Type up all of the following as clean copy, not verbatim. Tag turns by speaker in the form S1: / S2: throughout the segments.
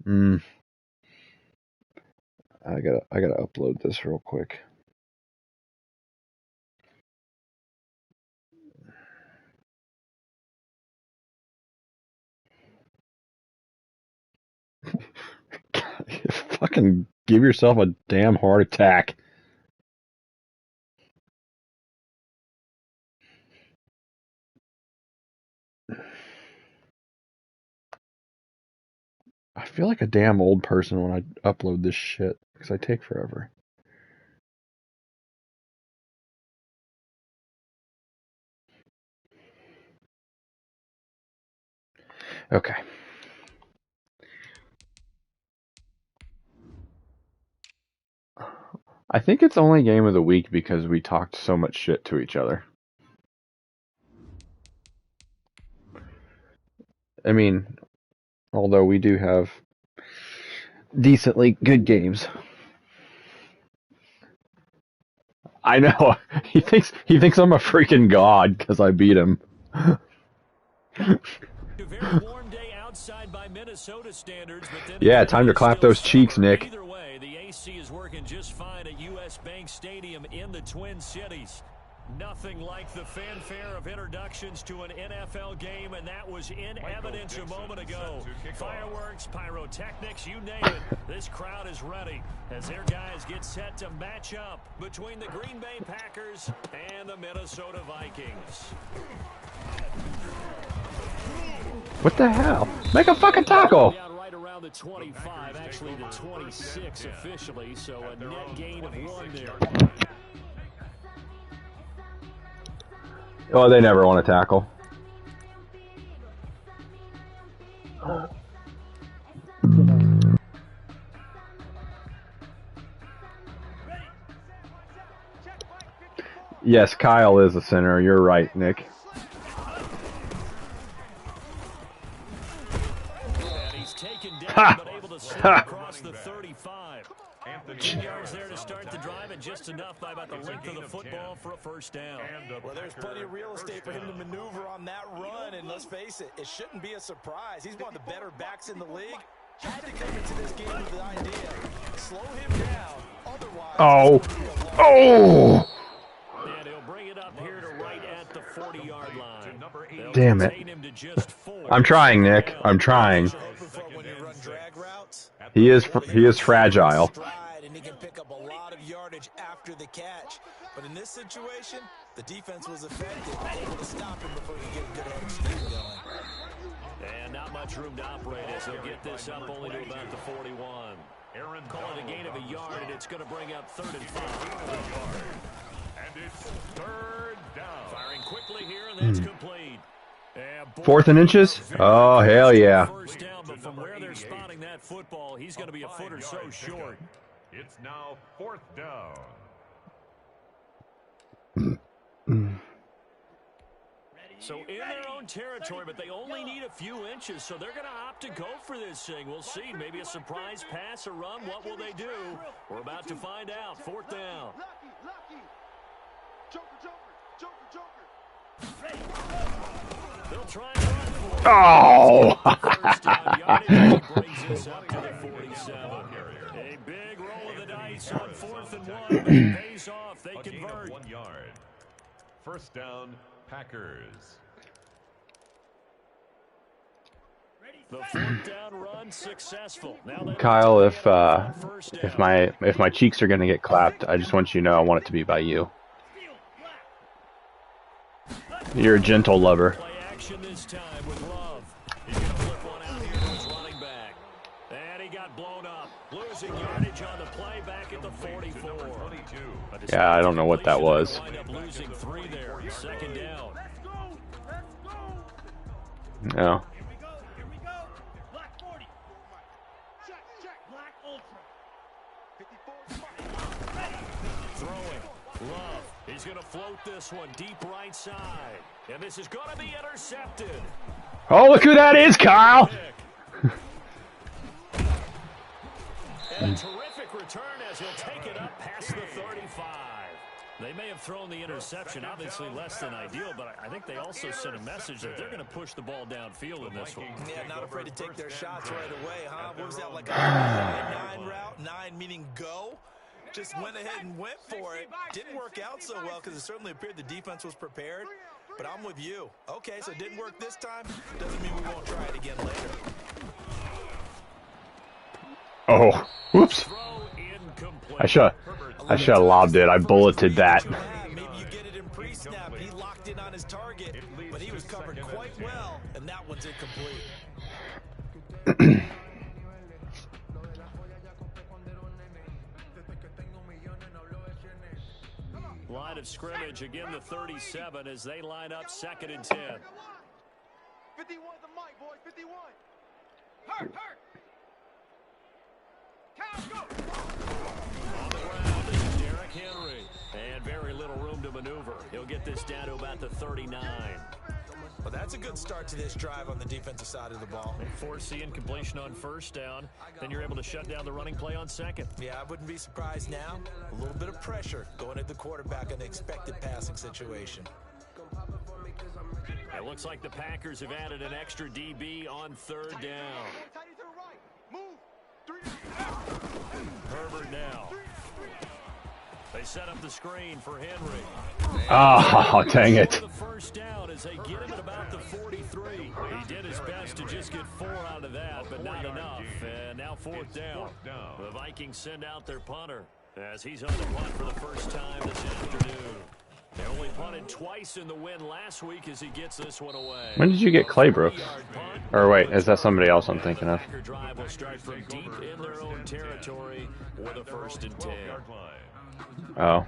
S1: Mm, I gotta upload this real quick. Fucking give yourself a damn heart attack. I feel like a damn old person when I upload this shit because I take forever. Okay. I think it's only game of the week because we talked so much shit to each other. I mean, although we do have decently good games. I know. He thinks I'm a freaking god because I beat him.
S2: A very warm day outside by Minnesota standards, but then
S1: Yeah, time to clap those cheeks, Nick.
S2: Either way, the AC is working just fine at US Bank Stadium in the Twin Cities. Nothing like the fanfare of introductions to an NFL game, and that was in evidence a moment ago. Fireworks, pyrotechnics, you name it. This crowd is ready as their guys get set to match up between the Green Bay Packers and the Minnesota Vikings.
S1: What the hell? Make a fucking tackle!
S2: Right around the 25, actually the 26 officially, so a net gain of 1 there.
S1: Oh, they never want to tackle. Yes, Kyle is a center. You're right, Nick.
S2: And he's taken down, but able to slip across the 35. 2 yards there to start the drive, and just enough by about the length of the football for a first down.
S3: Well, there's plenty of real estate for him to maneuver on that run, and let's face it, it shouldn't be a surprise. He's one of the better backs in the league. Had to come into this game with the idea, slow him down, otherwise...
S1: Oh!
S2: And he'll bring it up here to right at the 40-yard line.
S1: Damn it. I'm trying, Nick. I'm trying. He is fragile.
S3: And he can pick up a lot of yardage after the catch. But in this situation, the defense was effective, able to stop him before he could get a good head of steam going.
S2: And not much room to operate as he'll get this up only to about the 41. Aaron calling a gain of a yard, and it's going to bring up 3rd and 5.
S4: And it's 3rd down.
S2: Firing quickly here, and that's complete.
S1: 4th and inches? Oh, hell yeah.
S2: First down, but from where they're spotting that football, he's going to be a foot or so short.
S4: It's now 4th down.
S2: So in their own territory, but they only need a few inches, so they're going to opt to go for this thing. We'll see. Maybe a surprise pass, a run. What will they do? We're about to find out. 4th down. They'll try and run for it.
S1: Oh!
S2: First down yardage brings us up to the 47. A big roll of the dice on 4th and 1. But it pays off. They convert.
S4: 1 yard. First down, Packers.
S2: The 4th down run successful. Now
S1: Kyle, if my cheeks are gonna get clapped, I just want you to know I want it to be by you. You're a gentle lover.
S2: Play action this time with Love. He's going to flip one out here to his running back. And he got blown up. Losing yardage on the play back at the 44.
S1: Yeah, I don't know what that was.
S2: Wind up losing 3 there. 2nd down.
S1: No.
S2: Throwing. Love. He's going to float this one deep right side. And this is going to be intercepted.
S1: Oh, look who that is, Kyle!
S2: And a terrific return as he'll take it up past the 35. They may have thrown the interception, obviously less than ideal, but I think they also sent a message that they're going to push the ball downfield in this one.
S3: Yeah, not afraid to take their shots right away, huh? What was that, like a 9 route? 9 meaning go? Just went ahead and went for it. Didn't work out so well because it certainly appeared the defense was prepared. But I'm with you. Okay, so it didn't work this time. Doesn't mean we won't try it again later.
S1: Oh, whoops. I should have lobbed it. I bulleted that.
S3: Maybe you get it in pre-snap. He locked in on his target, but he was covered quite well, and that one's incomplete.
S2: Line of scrimmage, again the 37 as they line up 2nd and 10.
S5: 51 the mic, boys, 51. Hurt. Count, go.
S2: On the ground is Derrick Henry. And very little room to maneuver. He'll get this down to about the 39.
S3: Well, that's a good start to this drive on the defensive side of the ball.
S2: They force the incompletion on 1st down. Then you're able to shut down the running play on 2nd.
S3: Yeah, I wouldn't be surprised now. A little bit of pressure going at the quarterback in the expected passing situation.
S2: It looks like the Packers have added an extra DB on 3rd down. Herbert now. They set up the screen for Henry.
S1: Oh, dang it.
S2: The 1st down as they get him at about the 43. He did his best to just get 4 out of that, but not enough. And now 4th down. The Vikings send out their punter as he's on the punt for the first time this afternoon. They only punted twice in the win last week as he gets this one away.
S1: When did you get Claybrook? Or wait, is that somebody else I'm thinking of?
S2: The drive will start from deep in their own territory with a 1st and 10.
S1: Oh.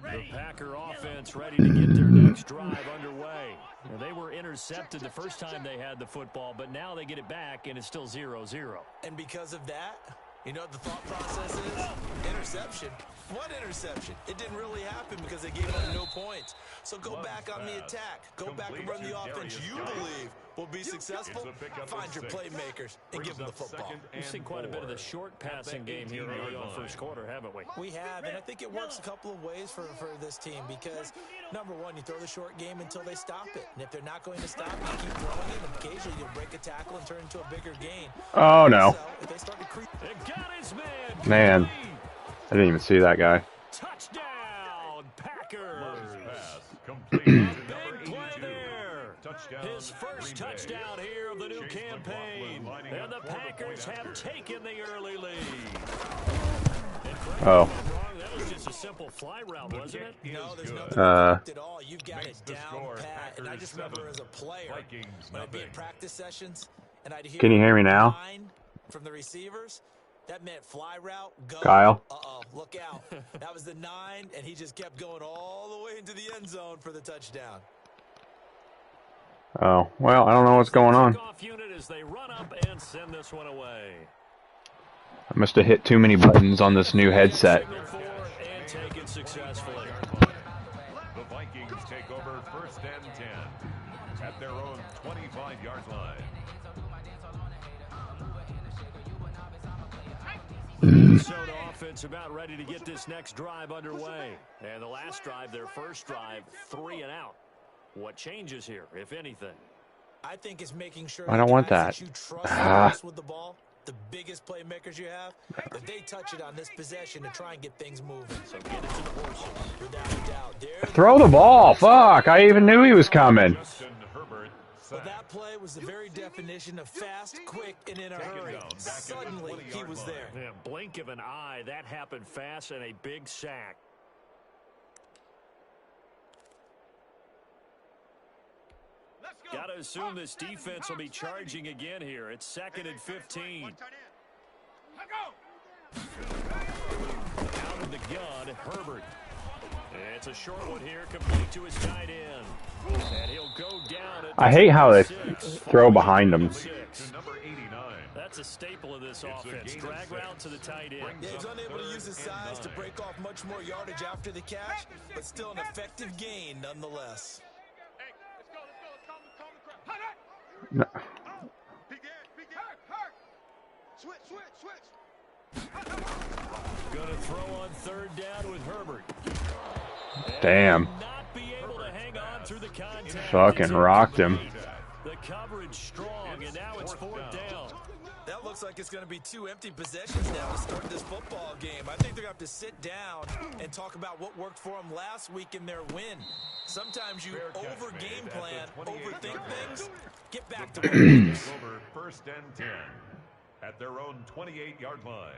S2: The Packer offense ready to get their next drive underway. They were intercepted the first time they had the football, but now they get it back, and it's still 0-0.
S3: And because of that, you know what the thought process is? Interception. What interception? It didn't really happen because they gave up no points. So go back on the attack. Go back and run the offense you believe will be successful. Find your playmakers and give them the football.
S2: We've seen quite a bit of the short passing game here early on 1st quarter, haven't we?
S3: We have, and I think it works a couple of ways for this team because, number one, you throw the short game until they stop it. And if they're not going to stop it, you keep throwing it, and occasionally you'll break a tackle and turn into a bigger gain.
S1: Oh, no.
S3: So if they start to creep...
S1: Man, I didn't even see that guy.
S2: Touchdown, Packers!
S4: Complete.
S2: Big play there. His first touchdown here of the new campaign. And the Packers have taken the early lead.
S1: Oh.
S2: That was just a simple fly route, wasn't it?
S3: No, there's nothing at all. You've got it down pat. And I just remember as a player, when I'd be in practice sessions, and I'd hear
S1: Can you hear me now?
S3: From the receivers, that meant fly route, go.
S1: Kyle?
S3: Look out. That was the 9, and he just kept going all the way into the end zone for the touchdown.
S1: Oh, well, I don't know what's going on.
S2: As they run up and send this one away.
S1: I must have hit too many buttons on this new headset.
S2: And take it successfully.
S4: The Vikings take over 1st and 10 at their own 25-yard line.
S2: Minnesota offense about ready to get this next drive underway. And the last drive, their first drive, 3 and out. What changes here, if anything?
S3: I think it's making sure
S1: I don't want that.
S3: You trust with the ball, the biggest playmakers you have, that they touch it on this possession to try and get things moving. So get it to the horses, without a doubt.
S1: Throw the ball. Fuck, I even knew he was coming.
S3: Well, that play was the very definition of fast, quick, and in a hurry. Suddenly, he was there.
S2: Yeah, blink of an eye, that happened fast, and a big sack. Got to assume this defense will be charging again here. It's 2nd and 15. Out of the gun, Herbert. It's a short one here, complete to his tight end. And he'll go down at
S1: I hate how they throw behind him.
S2: That's a staple of this offense. Drag route to the tight end.
S3: Yeah, he's unable to use his size to break off much more yardage after the catch, but still an effective gain nonetheless.
S1: No.
S2: Going to throw on third down with Herbert.
S1: Damn.
S2: Not be able to hang on through the contact.
S1: Fucking rocked him.
S2: The coverage strong, and now it's fourth down.
S3: That looks like it's going to be 2 empty possessions now to start this football game. I think they're going to have to sit down and talk about what worked for them last week in their win. Sometimes you over-game plan, overthink things, get back to winning.
S4: Over first and 10 at their own 28-yard line.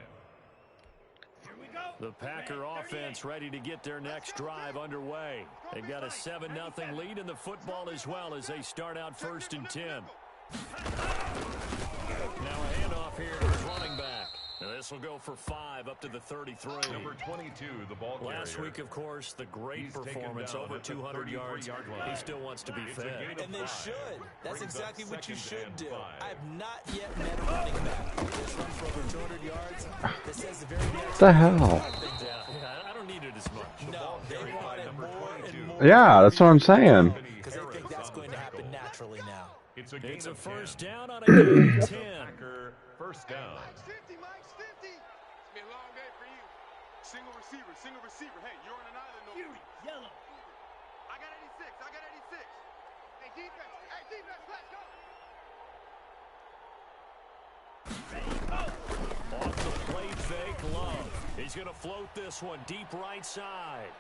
S2: The Packer offense ready to get their next drive underway. They've got a 7-0 lead in the football as well as they start out first and 10. Now a handoff here to his running back. Now this will go for 5 up to the 33.
S4: Number 22, the ball carrier.
S2: Last week, of course, the great performance, over 200 yards. He still wants to be fed.
S3: And they should. That's exactly what you should do. I have not yet met a running back that's run for over 200 yards that says the very next.
S1: What the hell?
S2: I don't need it as much.
S3: No, they want it more and more.
S1: Yeah, that's what I'm saying.
S3: Because they think that's going to happen naturally now.
S4: It's a
S2: first down on a game 10.
S4: Packer first down.
S5: Mike's 50, Mike's 50. It's been a long day for you. Single receiver. Hey, you're on an island over here. Yellow. I got 86. Hey, defense, let's go.
S2: Off the play fake, Love. He's going to float this one deep right side.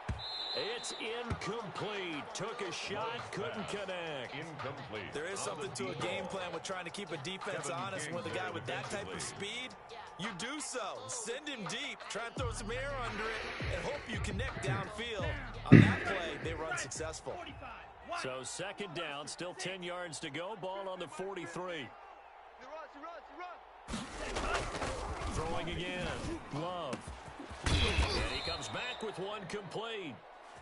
S2: It's incomplete. Took a shot, couldn't connect.
S4: Incomplete.
S3: There is something to a game plan with trying to keep a defense honest. With a guy with that type of speed, you do so. Send him deep. Try and throw some air under it and hope you connect downfield. On that play, they run successful.
S2: So second down, still 10 yards to go. Ball on the 43.
S5: He runs.
S2: Throwing again. Love. And he comes back with one complete.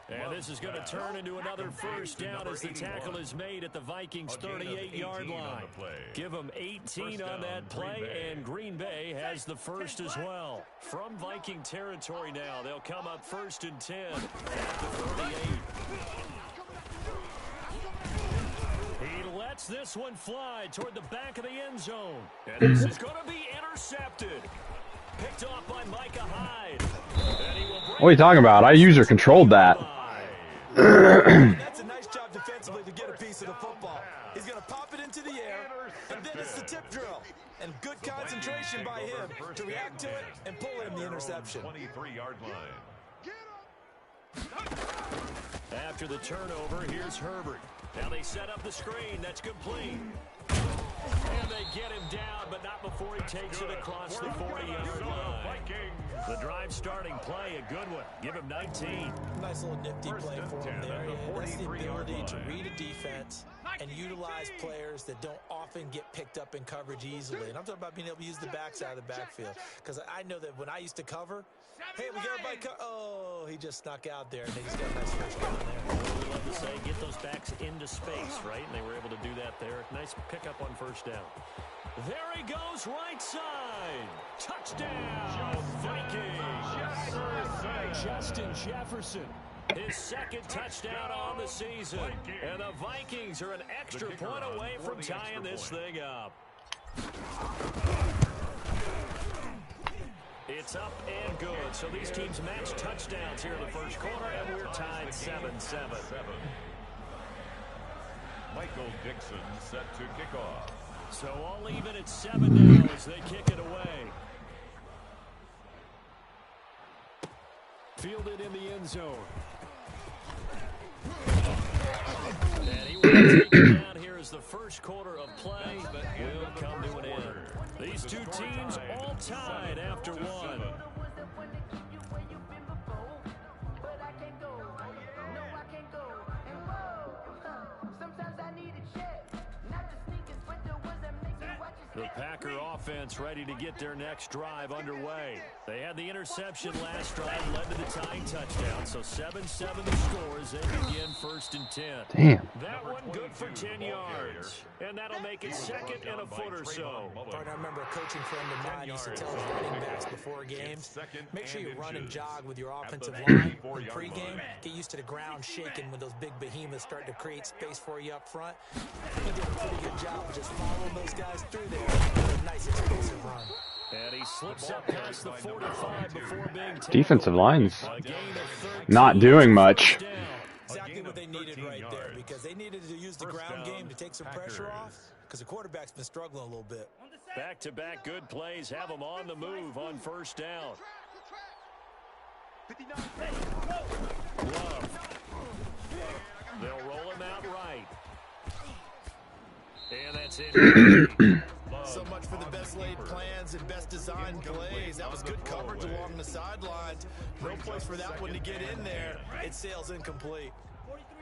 S2: And this is going to turn into another first down as the tackle is made at the Vikings' 38-yard line. Give them 18 on that play, and Green Bay has the first as well. From Viking territory now, they'll come up first and 10 at the 38. He lets this one fly toward the back of the end zone. And this is going to be intercepted. Picked off by Micah Hyde.
S1: What are you talking about? I user controlled that.
S3: That's a nice job defensively to get a piece of the football. He's going to pop it into the air, and then it's the tip drill. And good concentration by him to react to it and pull in the interception.
S4: 23-yard line.
S2: After the turnover, here's Herbert. Now they set up the screen. That's complete. And they get him down, but not before he takes it across the 40-yard line. The drive starting play, a good one. Give him 19.
S3: Nice little nifty play for him there. That's the ability to read a defense and utilize players that don't often get picked up in coverage easily. And I'm talking about being able to use the backside of the backfield. Because I know that when I used to cover, hey, we got everybody oh, he just snuck out there, and he's got a nice first down there.
S2: We love to say, get those backs into space, right? And they were able to do that there. Nice pickup on first down. There he goes, right side. Touchdown, Vikings. Justin Jefferson. His second touchdown on the season. And the Vikings are an extra point away from tying this thing up. It's up and good. So these teams match touchdowns here in the first quarter, and we're tied 7-7.
S4: Michael Dixon set to kick off.
S2: So all even at 7 now as they kick it away. Fielded in the end zone. And he will take it down here as the first quarter of play will come to an end. These two teams all tied after one. The Packer offense ready to get their next drive underway. They had the interception last drive, led to the tying touchdown. So 7-7 the score as they begin first and 10.
S1: Damn.
S2: That one good for 10 yards. And that'll make it second and a foot or so.
S3: Partner, I remember a coaching friend of mine used to tell his running backs before games, make sure you run and jog with your offensive line in pregame. Get used to the ground shaking when those big behemoths start to create space for you up front. He did a pretty good job of just following those guys through there. A nice explosive run.
S2: And he slips up past the 45 before being tackled.
S1: Defensive line's
S2: A gain of 13,
S1: not doing much.
S2: first down.
S3: Exactly what they needed right there, because they needed to use the ground game to take some pressure off, because the quarterback's been struggling a little bit.
S2: Back-to-back good plays have them on the move on first down. Love. They'll roll him out right. And that's it.
S3: So much for the best laid plans and best designed plays. That was good coverage along the sidelines. No place for that one to get in there. It sails incomplete.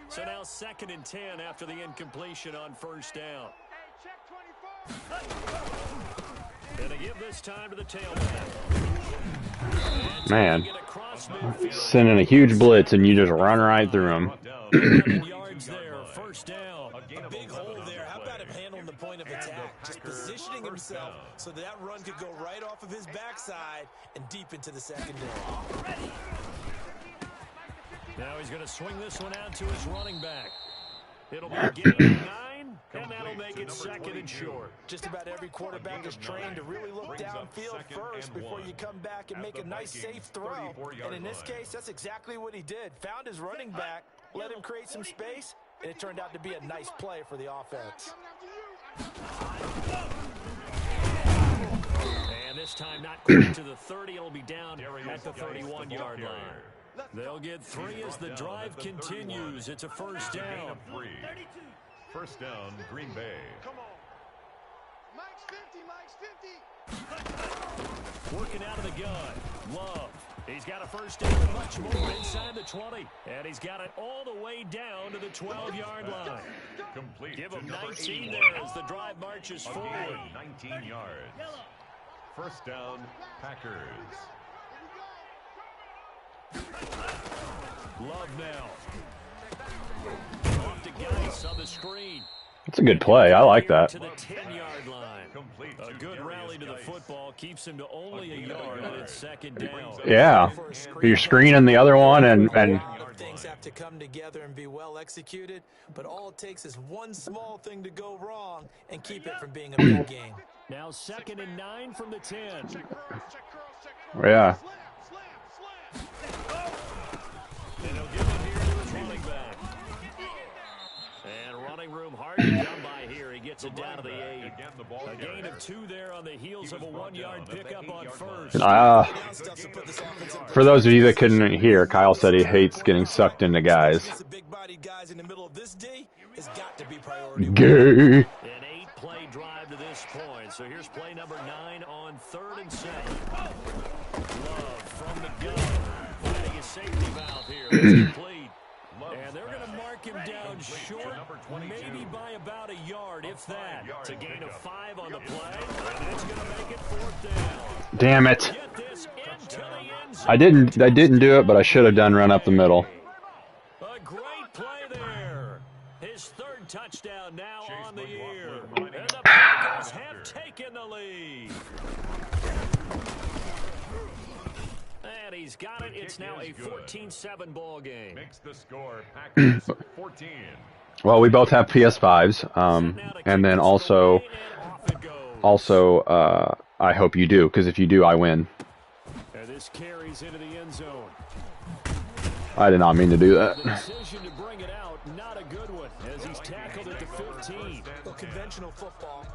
S2: So now 2nd and 10 after the incompletion on first down. And to give this time to the tailback.
S1: Man, sending a huge blitz and you just run right through him.
S2: 11 yards there, first down.
S3: A big hole there. How about him handling the point of attack? Just positioning himself so that run could go right off of his backside and deep into the secondary.
S2: Now he's going to swing this one out to his running back. It'll be a gain of 9, and that'll make it 2nd and short.
S3: Just about every quarterback is trained to really look downfield first before you come back and make a nice, safe throw. And in this case, that's exactly what he did. Found his running back, let him create some space, and it turned out to be a nice play for the offense.
S2: And this time not quite to the 30. It'll be down at the 31-yard line. They'll get 3 as the drive continues. It's a first down.
S4: First down, Green Bay.
S5: Come on. Mike's 50, Mike's 50.
S2: Working out of the gun. Love. He's got a first down, much more inside the 20. And he's got it all the way down to the 12-yard line.
S4: Complete.
S2: Give him
S4: to number
S2: 19
S4: 81.
S2: there as the drive marches
S4: A gain
S2: forward.
S4: of 19 yards. First down, Packers.
S2: Love now. Off to Geis on the screen.
S1: It's a good play. I like that.
S2: To the 10-yard line.
S4: Complete
S2: A
S4: to
S2: good
S4: Darius
S2: rally to the
S4: Geis.
S2: football. Keeps him to only a yard, and it's 2nd down.
S1: Yeah. You're screening the other one and
S3: A lot of things have to come together and be well executed, but all it takes is one small thing to go wrong and keep it from being a big game.
S2: Now 2nd and 9 from the 10.
S1: yeah.
S2: And he'll give it here to his running back. And running room hard to come by here. He gets it down to the 8. A gain of 2 there on the heels of a 1-yard pickup on first.
S1: For those of you that couldn't hear, Kyle said he hates getting sucked into guys.
S3: The big-bodied guys in the middle of this D has got to be priority.
S1: Gay.
S2: An 8-play drive to this point. So here's play number 9 on 3rd and 7. Love from the gun. Finding his safety valve here. It's complete. And they're going to mark him down short, maybe by about a yard, if that. It's a gain of 5 on the play, and that's going to make it 4th down.
S1: Damn it.
S2: Get this into the end zone.
S1: I didn't do it, but I should have done run up the middle.
S2: A great play there. His 3rd touchdown now on the year. And the Packers have taken the lead. And he's got it. It's now a 14-7 ball game.
S4: Makes the score Packers 14.
S1: Well, we both have PS5s, and then also, I hope you do, because if you do, I win.
S2: And this carries into the end zone.
S1: I did not mean to do that.
S2: The decision to bring it out, not a good one, as he's tackled at the 15.
S3: Well, conventional football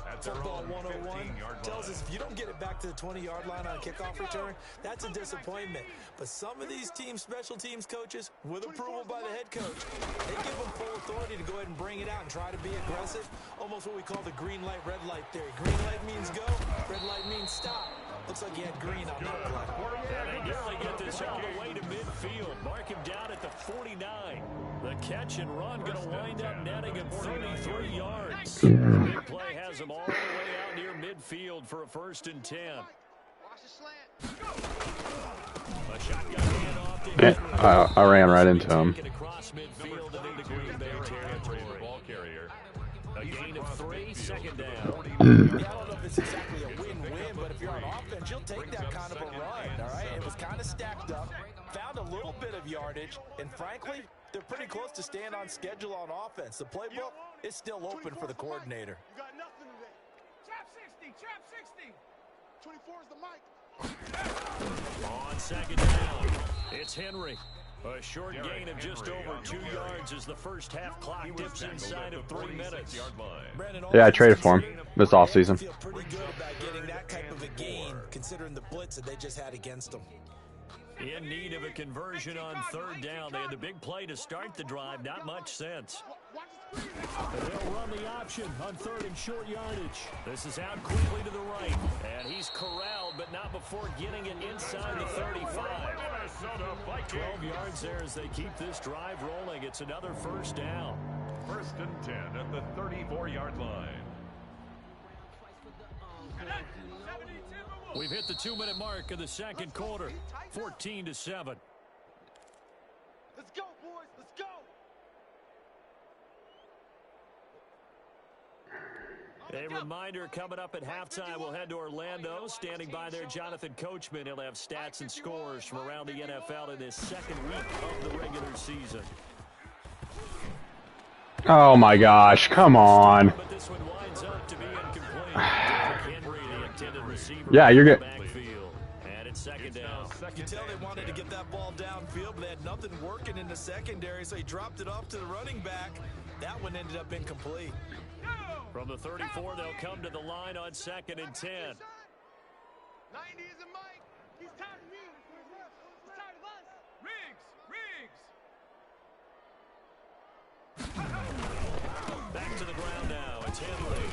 S3: 101, tells us if you don't get it back to the 20-yard line on a kickoff return, that's a disappointment. But some of these team special teams coaches, with approval by the head coach, they give them full authority to go ahead and bring it out and try to be aggressive, almost what we call the green light, red light theory. Green light means go, red light means stop. Looks like he had green on that play.
S2: And they nearly get this all the way to midfield. Mark him down at the 49. The catch and run going to wind up netting him 33 yards. The big play has him all the way out near midfield for a 1st and 10.
S5: Watch the slant.
S2: A shotgun handoff to
S1: Yeah, I ran right into him.
S2: Taken across midfield and into Green Bay territory.
S4: Ball carrier.
S2: A gain of 3, 2nd down.
S3: Yeah, I don't know if it's exactly a win-win, but if you're on offense, you'll take that kind of a run, all right? It was kind of stacked up, found a little bit of yardage, and frankly, they're pretty close to staying on schedule on offense. The playbook is still open for the coordinator.
S5: You got nothing today. Trap 60, trap 60.
S2: On second down, it's Henry. A short gain of just over 2 yards as the first half clock dips inside of 3 minutes.
S1: Yeah, I traded for him this offseason.
S3: Feel pretty good about getting that type of a gain, considering the blitz that they just had against them.
S2: In need of a conversion on third down. They had the big play to start the drive. Not much sense. They'll run the option on third and short yardage. This is out quickly to the right. And he's corralled, but not before getting it inside the 35. 12 yards there as they keep this drive rolling. It's another first down.
S4: 1st and 10 at the 34-yard line.
S2: We've hit the 2-minute mark of the second quarter. 14-7.
S5: Let's go, boys. Let's go.
S2: A reminder coming up at halftime, we'll head to Orlando. Standing by there, Jonathan Coachman. He'll have stats and scores from around the NFL in this second week of the regular season.
S1: Oh my gosh, come on.
S2: But this one winds up to be incomplete. Henry, the intended receiver,
S1: Yeah, you're good.
S2: Backfield. And it's second down.
S3: You can tell they wanted to get that ball downfield, but they had nothing working in the secondary, so he dropped it off to the running back. That one ended up incomplete.
S2: From the 34, they'll come to the line on 2nd and 10.
S5: 90 is a Mike. He's tired of you. He's tired of us. Riggs.
S2: Back to the ground now. It's Henry.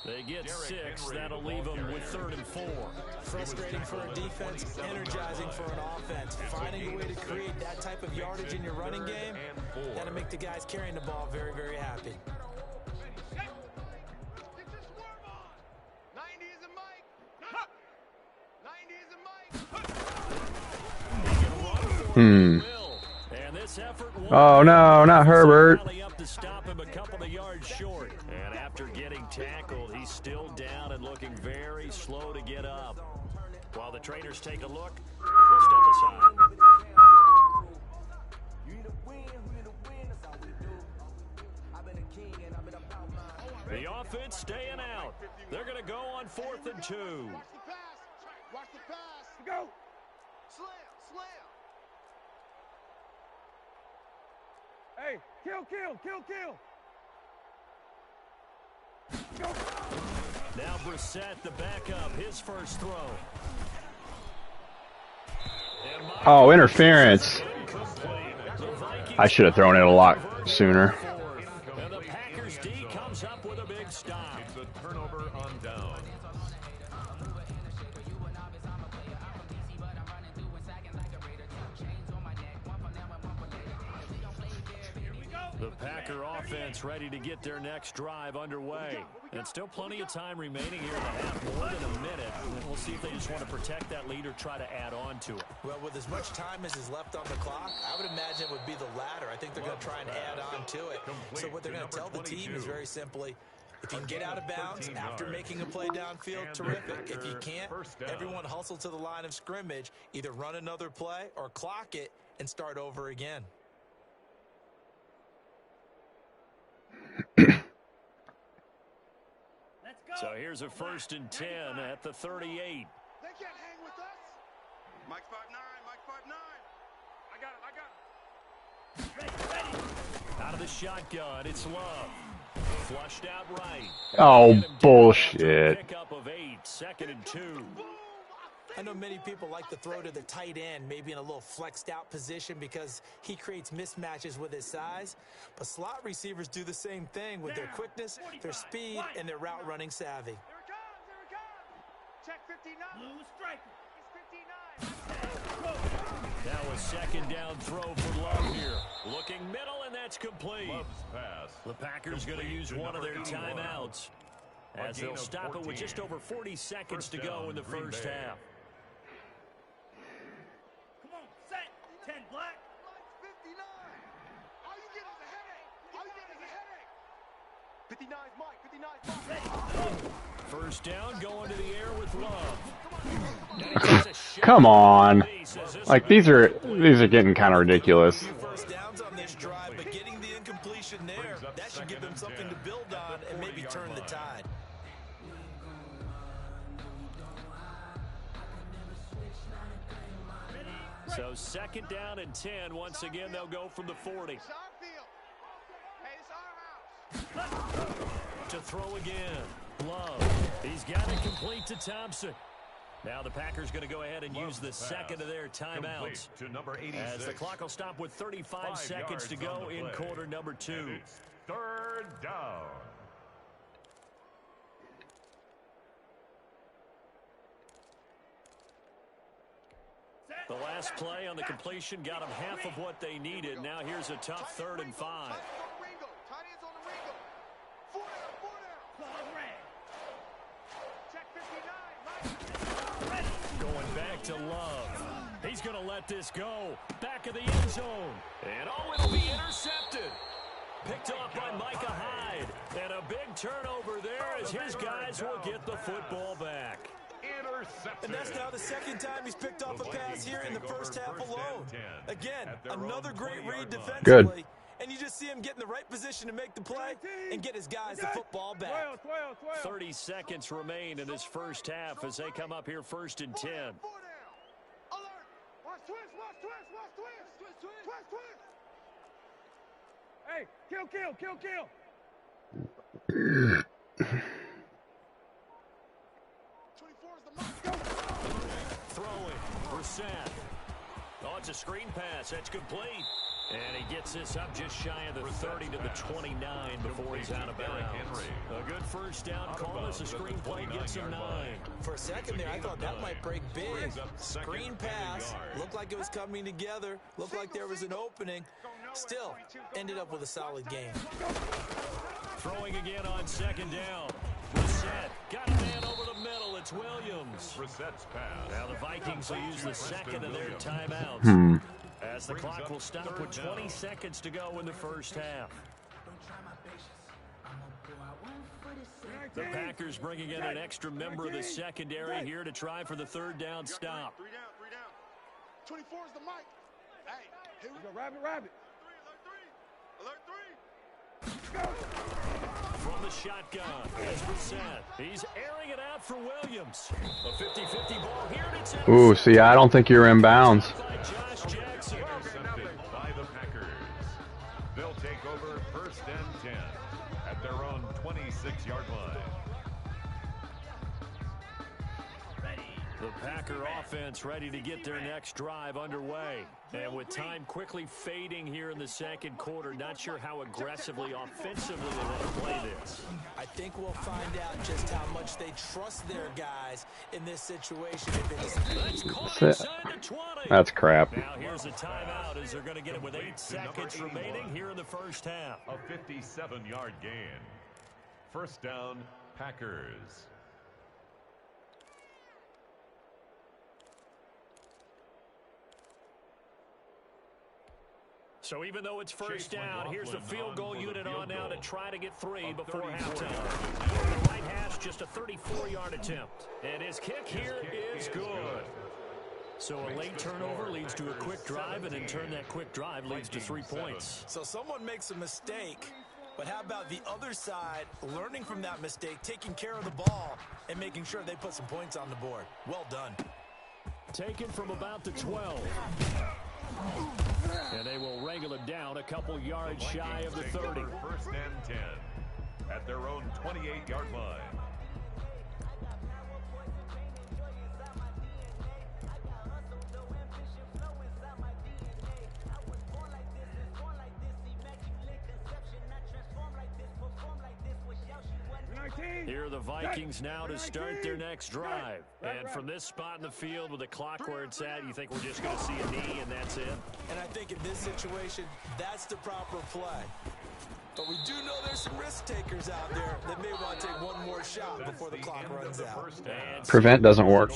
S2: They get 6. That'll leave them with 3rd and 4.
S3: Frustrating for a defense, energizing for an offense. Finding a way to create that type of yardage in your running game, that'll make the guys carrying the ball very, very happy.
S5: 90 is a Mike. 90 is a Mike.
S2: And this effort
S1: Oh no, not Herbert.
S2: up to stop him a couple of yards short. And after getting tackled, he's still down and looking very slow to get up. While the trainers take a look, we'll step aside. The offense staying out. They're going to go on 4th and 2.
S5: Watch the pass. Watch the pass. Go. Slam.
S6: Hey, kill.
S2: Now Brissett, the backup, his first throw.
S1: Oh, interference. I should have thrown it a lot sooner.
S2: And the Packers D comes up with a big stop.
S4: It's a turnover on down.
S2: The Packer offense ready to get their next drive underway. And still plenty of time remaining here in the half, more than a minute. And we'll see if they just want to protect that lead or try to add on to it.
S3: Well, with as much time as is left on the clock, I would imagine it would be the latter. I think they're going to try and add on to it. So what they're going to tell the team is very simply, if you can get out of bounds after making a play downfield, terrific. If you can't, everyone hustle to the line of scrimmage, either run another play or clock it and start over again.
S2: So here's a 1st and 10 at the 38.
S5: They can't hang with us. Mike 5'9". Mike 5'9". I got him.
S2: Out of the shotgun, it's Love. Flushed out right.
S1: Oh, bullshit.
S2: Pickup of 8, 2nd and 2.
S3: I know many people like to throw to the tight end, maybe in a little flexed out position because he creates mismatches with his size. But slot receivers do the same thing with their quickness, their speed, and their route running savvy.
S5: Here it comes. Check 59. Blue striker. It's 59.
S2: Now a 2nd down throw for Love here. Looking middle, and that's complete.
S4: Love's pass.
S2: The Packers going to use one of their timeouts as they'll stop it with just over 40 seconds to go in the first half.
S6: Come on, set. 10 black.
S5: 59. All you get is a headache. All you get is a headache. 59's Mike. 59's Mike.
S2: First down, going to the air with Love.
S1: Come on. Like, these are getting kind of ridiculous.
S3: First downs on this drive, but getting the incompletion there, that should give them something to build on and maybe turn the tide.
S2: So 2nd down and 10. Once again, they'll go from the 40.
S5: It's our field. Hey, it's our house.
S2: To throw again. Love. He's got it complete to Thompson. Now the Packers going to go ahead and use the second of their timeouts.
S4: To number 86.
S2: As the clock will stop with 35 seconds to go in quarter number 2.
S4: And it's 3rd down.
S2: The last play on the completion got them half of what they needed. Now here's a tough 3rd and 5.
S5: Tight ends on the Ringo. 4 down. Check 59.
S2: Going back to Love. He's going to let this go. Back of the end zone. And oh, it'll be intercepted. Picked off by Micah Hyde. And a big turnover there as his guys will get the football back.
S4: Intercepted.
S3: And that's now the 2nd time he's picked off a pass here in the first half alone. Again, another great read defensively.
S1: Good.
S3: And you just see him get in the right position to make the play and get his guys the football back.
S2: 30 seconds remain in this first half as they come up here 1st and 10.
S5: 4 down. Alert. Watch twist.
S6: Hey, kill.
S5: 24 is the mark. Go.
S2: Throwing. Brissett. Oh, it's a screen pass. That's complete. And he gets this up just shy of the 30 to the 29 before he's out of bounds. A good first down call as the screen play gets him 9.
S3: For a second there, I thought that might break big. Screen pass. Looked like it was coming together. Looked like there was an opening. Still, ended up with a solid game.
S2: Throwing again on 2nd down. Brissett got a man over the middle. It's Williams.
S4: Brissett's pass.
S2: Now the Vikings will use the second of their timeouts. As the clock will stop with 20 seconds to go in the first half. The Packers bringing in an extra member of the secondary here to try for the 3rd down stop.
S5: 3 down. 24 is the mic. Hey, here we go.
S6: Rabbit.
S5: Alert 3.
S2: From the shotgun, as Brissett. He's airing it out for Williams. A 50-50 ball here, and it's
S1: Ooh, see, I don't think you're in bounds.
S2: by Josh Jackson.
S4: Intercepted by the Packers. They'll take over 1st and 10 at their own 26-yard line.
S2: The Packer offense ready to get their next drive underway. And with time quickly fading here in the 2nd quarter, not sure how aggressively, offensively they want to play this.
S3: I think we'll find out just how much they trust their guys in this situation.
S2: That's caught inside the 20.
S1: That's crap.
S2: Now here's a timeout as they're going to get it with 8 seconds remaining here in the first half.
S4: A 57-yard gain. 1st down, Packers.
S2: So even though it's first down, here's the field goal unit on now to try to get 3 before halftime. The right hash, just a 34-yard attempt. And his kick here is good. So a late turnover leads to a quick drive, and in turn that quick drive leads to 3 points.
S3: So someone makes a mistake, but how about the other side learning from that mistake, taking care of the ball, and making sure they put some points on the board? Well done.
S2: Taken from about the 12. And they will wrangle it down a couple yards shy of the 30.
S4: 1st and 10 at their own 28-yard line.
S2: Here are the Vikings now to start their next drive. And from this spot in the field with the clock where it's at, you think we're just going to see a knee and that's it?
S3: And I think in this situation, that's the proper play. But we do know there's some risk takers out there that may want to take one more shot before the clock runs out.
S1: Prevent doesn't work.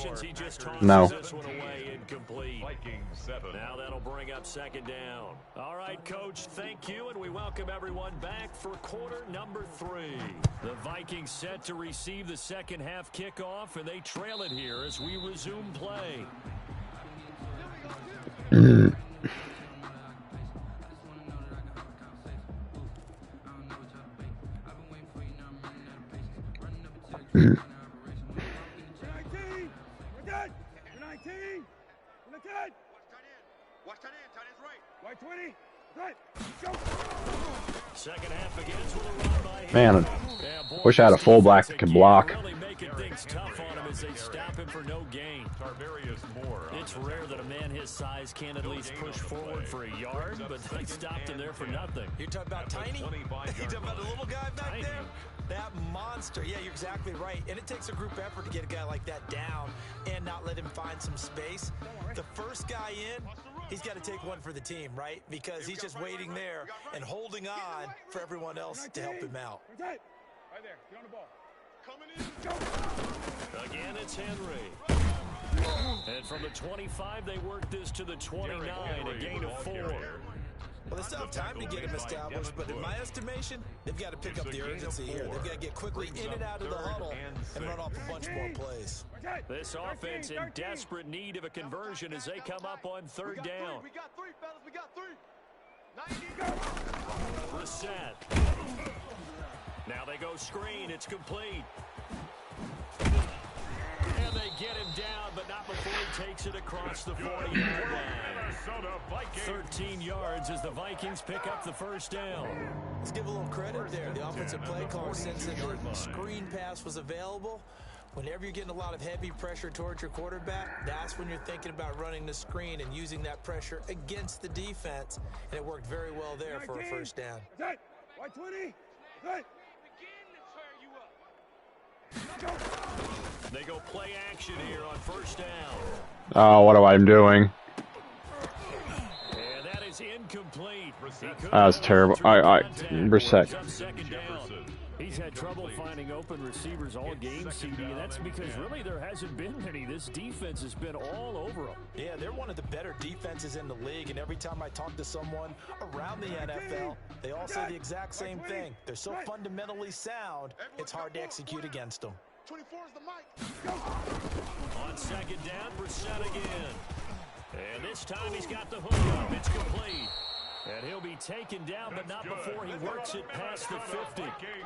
S1: No.
S2: This one away, incomplete.
S4: Vikings 7.
S2: Now that'll bring up 2nd down. All right, Coach, thank you, and we welcome everyone back for quarter number 3. The Vikings set to receive the 2nd half kickoff, and they trail it here as we resume play. Second half begins with a run by him.
S1: Man, wish I had a fullback that could block.
S2: Really making things tough on him as they stop him for no gain. It's rare that a man his size can at least push forward for a yard, but they stopped him there for nothing.
S3: You're talking about Tiny? You're talking about the little guy back there? That monster. Yeah, you're exactly right. And it takes a group effort to get a guy like that down and not let him find some space. The first guy in, he's got to take one for the team, right? Because he's just waiting there and holding on for everyone else to help him out.
S6: Right there. Get on the ball.
S2: Again, it's Henry. And from the 25, they work this to the 29, a gain of 4.
S3: Well, they still have time to get him established, but in my estimation, they've got to pick up the urgency here. They've got to get quickly in and out of the huddle and run off a bunch more plays.
S2: This offense in desperate need of a conversion as they come up on third down.
S5: We got 3, fellas. We got 3.
S2: Reset. Now they go screen. It's complete. And they get him down, but not before he takes it across the 40-yard line. 13 yards as the Vikings pick up the first down.
S3: Let's give a little credit there. The offensive play caller, since the screen pass was available, whenever you're getting a lot of heavy pressure towards your quarterback, that's when you're thinking about running the screen and using that pressure against the defense. And it worked very well there for a first down.
S6: White 20. Right.
S2: They go play action here on first down.
S1: Oh, what am I doing?
S2: And that is incomplete.
S1: That was terrible. Brissett.
S2: He's had trouble finding open receivers all game, CD, and that's because really there hasn't been any. This defense has been all over them.
S3: Yeah, they're one of the better defenses in the league, and every time I talk to someone around the NFL, they all say the exact same thing. They're so fundamentally sound, it's hard to execute against them.
S5: 24 is the mic.
S2: On second down, Brissett again. And this time he's got the hook up. It's complete. And he'll be taken down, but not before he works it past the 50.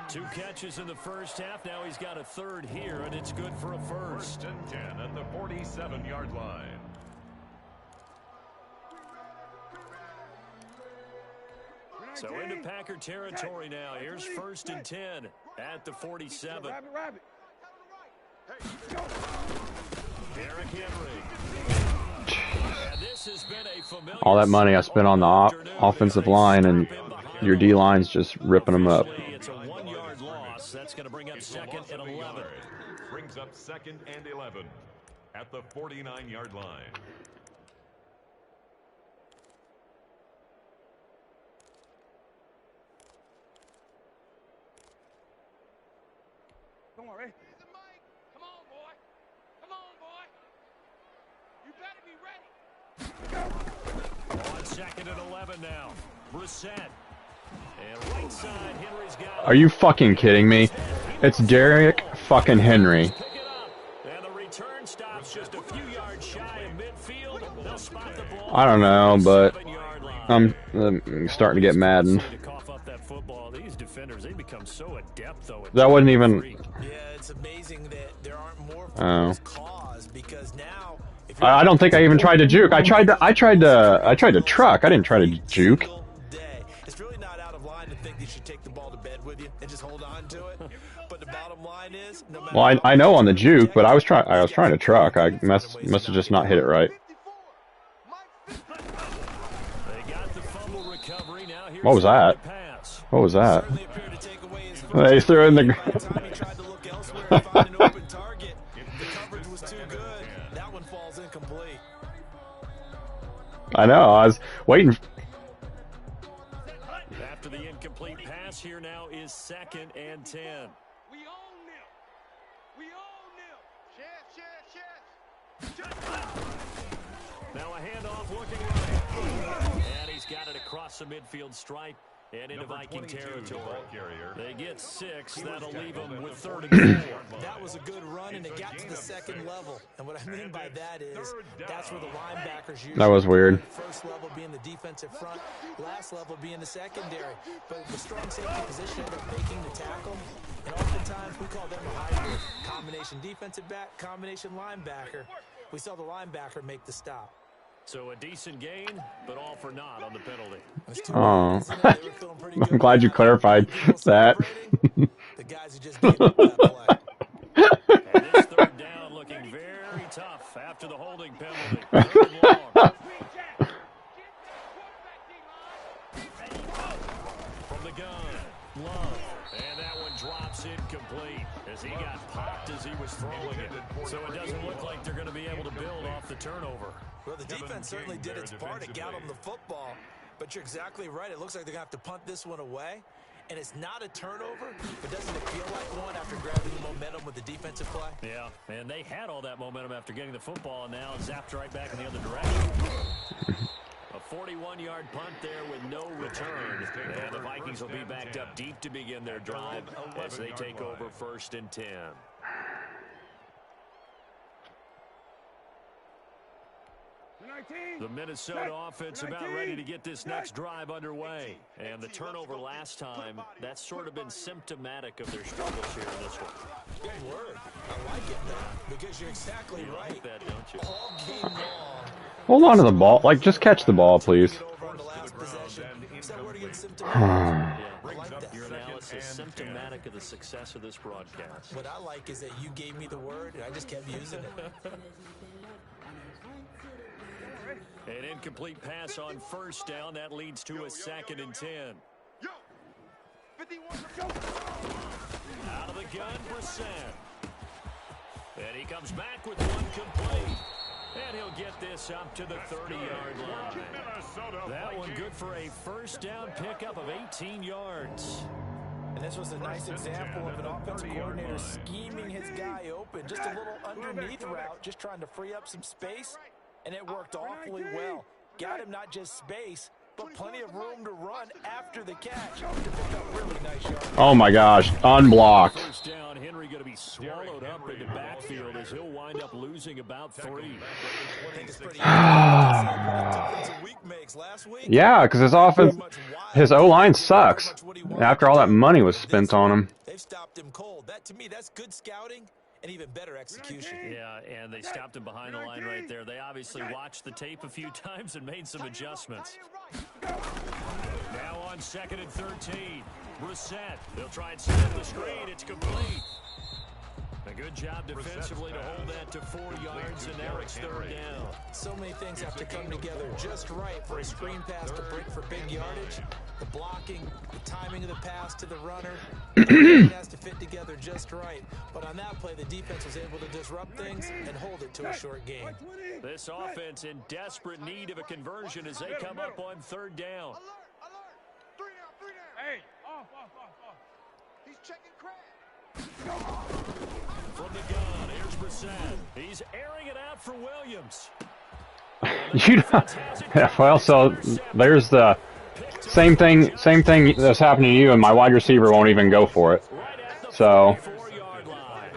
S2: 2 catches in the first half. Now he's got a third here, and it's good for a first.
S4: 1st and 10 at the 47-yard line.
S2: So into Packer territory now. Here's 1st and 10 at the 47.
S6: Rabbit.
S2: Derrick Henry. And this has been a familiar
S1: All that money I spent on the offensive line, and your D-line's just ripping them up.
S2: It's a 1-yard loss. That's going to bring up 2nd and 11.
S4: Brings up 2nd and 11 at the 49-yard line.
S6: Come on, Ray.
S5: Come on, boy. Come on, boy. You better be ready.
S2: On 2nd and 11 now. Brissett. And right side, Henry's got
S1: Are you fucking kidding me? It's Derrick fucking Henry.
S2: pick it up. And the return stops just a few yards shy of midfield. They'll spot the ball.
S1: I don't know, but
S2: 7-yard line.
S1: I'm starting to get maddened.
S2: To cough up that football. These defenders, they become so adept, though.
S1: That wasn't even...
S3: Yeah, it's amazing that there aren't more
S1: Oh.
S3: cause, because now if
S1: I don't think I even tried to juke. I tried to truck. I didn't try to juke.
S3: day, it's really not out of line to think you should take the ball to bed with you and just hold on to it. But the bottom line is, no matter
S1: Well, I know on the juke, but I was trying to truck. I must have just not hit it right.
S5: 54.
S2: They got the fumble recovery. Now here's
S1: What was that?
S2: the pass.
S1: What was that?
S3: certainly appeared to take away his
S1: They threw in the...
S3: By the time he tried to look elsewhere and find an open target, the coverage was too good. That one falls incomplete.
S1: I know. I was waiting.
S2: After the incomplete pass, here now is 2nd and 10.
S5: We own them. We own them. Chest.
S2: Now a handoff looking right. And he's got it across the midfield stripe and into
S4: Number
S2: Viking
S4: 22, the
S2: territory.
S4: ball carrier.
S2: They get 6. That'll leave them with 3rd and 4.
S3: That was a good run, and it got to the second level. And what I mean by that is that's where the linebackers usually...
S1: That was weird.
S3: First level being the defensive front, last level being the secondary. But the strong safety position ended up making the tackle. And oftentimes we call them a hybrid. Combination defensive back, combination linebacker. We saw the linebacker make the stop.
S2: So a decent gain, but all for naught on the penalty.
S1: Oh, I'm glad you clarified that.
S3: The guys who just gave up that play.
S2: And this third down looking very tough after the holding penalty. Third and long. From the gun, Love. And that one drops incomplete as he got popped as he was throwing it. So it doesn't look like they're going to be able to build off the turnover.
S3: Well, the defense certainly did its part to get them the football. But you're exactly right. It looks like they're going to have to punt this one away. And it's not a turnover, but doesn't it feel like one after grabbing the momentum with the defensive play?
S2: Yeah, and they had all that momentum after getting the football, and now zapped right back in the other direction. A 41-yard punt there with no return. And the Vikings will be backed up deep to begin their drive as they take over 1st and 10. The Minnesota offense about ready to get this next drive underway. And the turnover last time, that's sort of been symptomatic of their struggles here in this one.
S3: Good word. I like it, though, because you're exactly right.
S2: Like that, don't you?
S3: All game long.
S1: Hold on to the ball. Like, just catch the ball, please.
S2: Your analysis symptomatic of the success of this broadcast.
S3: What I like is that you gave me the word, and I just kept using it.
S2: An incomplete pass on 1st down. That leads to a 2nd and 10. Out of the gun, Brissett. And he comes back with one complete. And he'll get this up to the 30-yard line. That one good for a 1st down pickup of 18 yards.
S3: And this was a nice example of an offensive coordinator scheming his guy open. Just a little underneath route, just trying to free up some space. And it worked awfully well. Got him not just space, but plenty of room to run after the catch. Really nice yard.
S1: Oh my gosh, unblocked.
S2: 1st down, Henry going to be swallowed up in the backfield as he'll wind up losing about 3.
S1: Yeah, because his offense, his O-line sucks. After all that money was spent on him.
S3: They've stopped him cold. That, to me, that's good scouting. And even better execution.
S2: Yeah, and they stopped him behind the line right there. They obviously watched the tape a few times and made some adjustments. Now on 2nd and 13. Brissett. They'll try and snap the screen. It's complete. A good job defensively to hold that to 4 yards, and now it's 3rd down.
S3: So many things have to come together just right for a screen pass to break for big yardage. The blocking, the timing of the pass to the runner, it has to fit together just right. But on that play, the defense was able to disrupt things and hold it to a short game.
S2: This offense in desperate need of a conversion as they come up on 3rd down.
S5: Alert! 3 down!
S6: Hey, off.
S5: He's checking Crab.
S2: From the gun, here's Brissett. He's airing it out for Williams.
S1: Well, so there's the same thing that's happening to you, and my wide receiver won't even go for it. So.
S2: 4-yard line.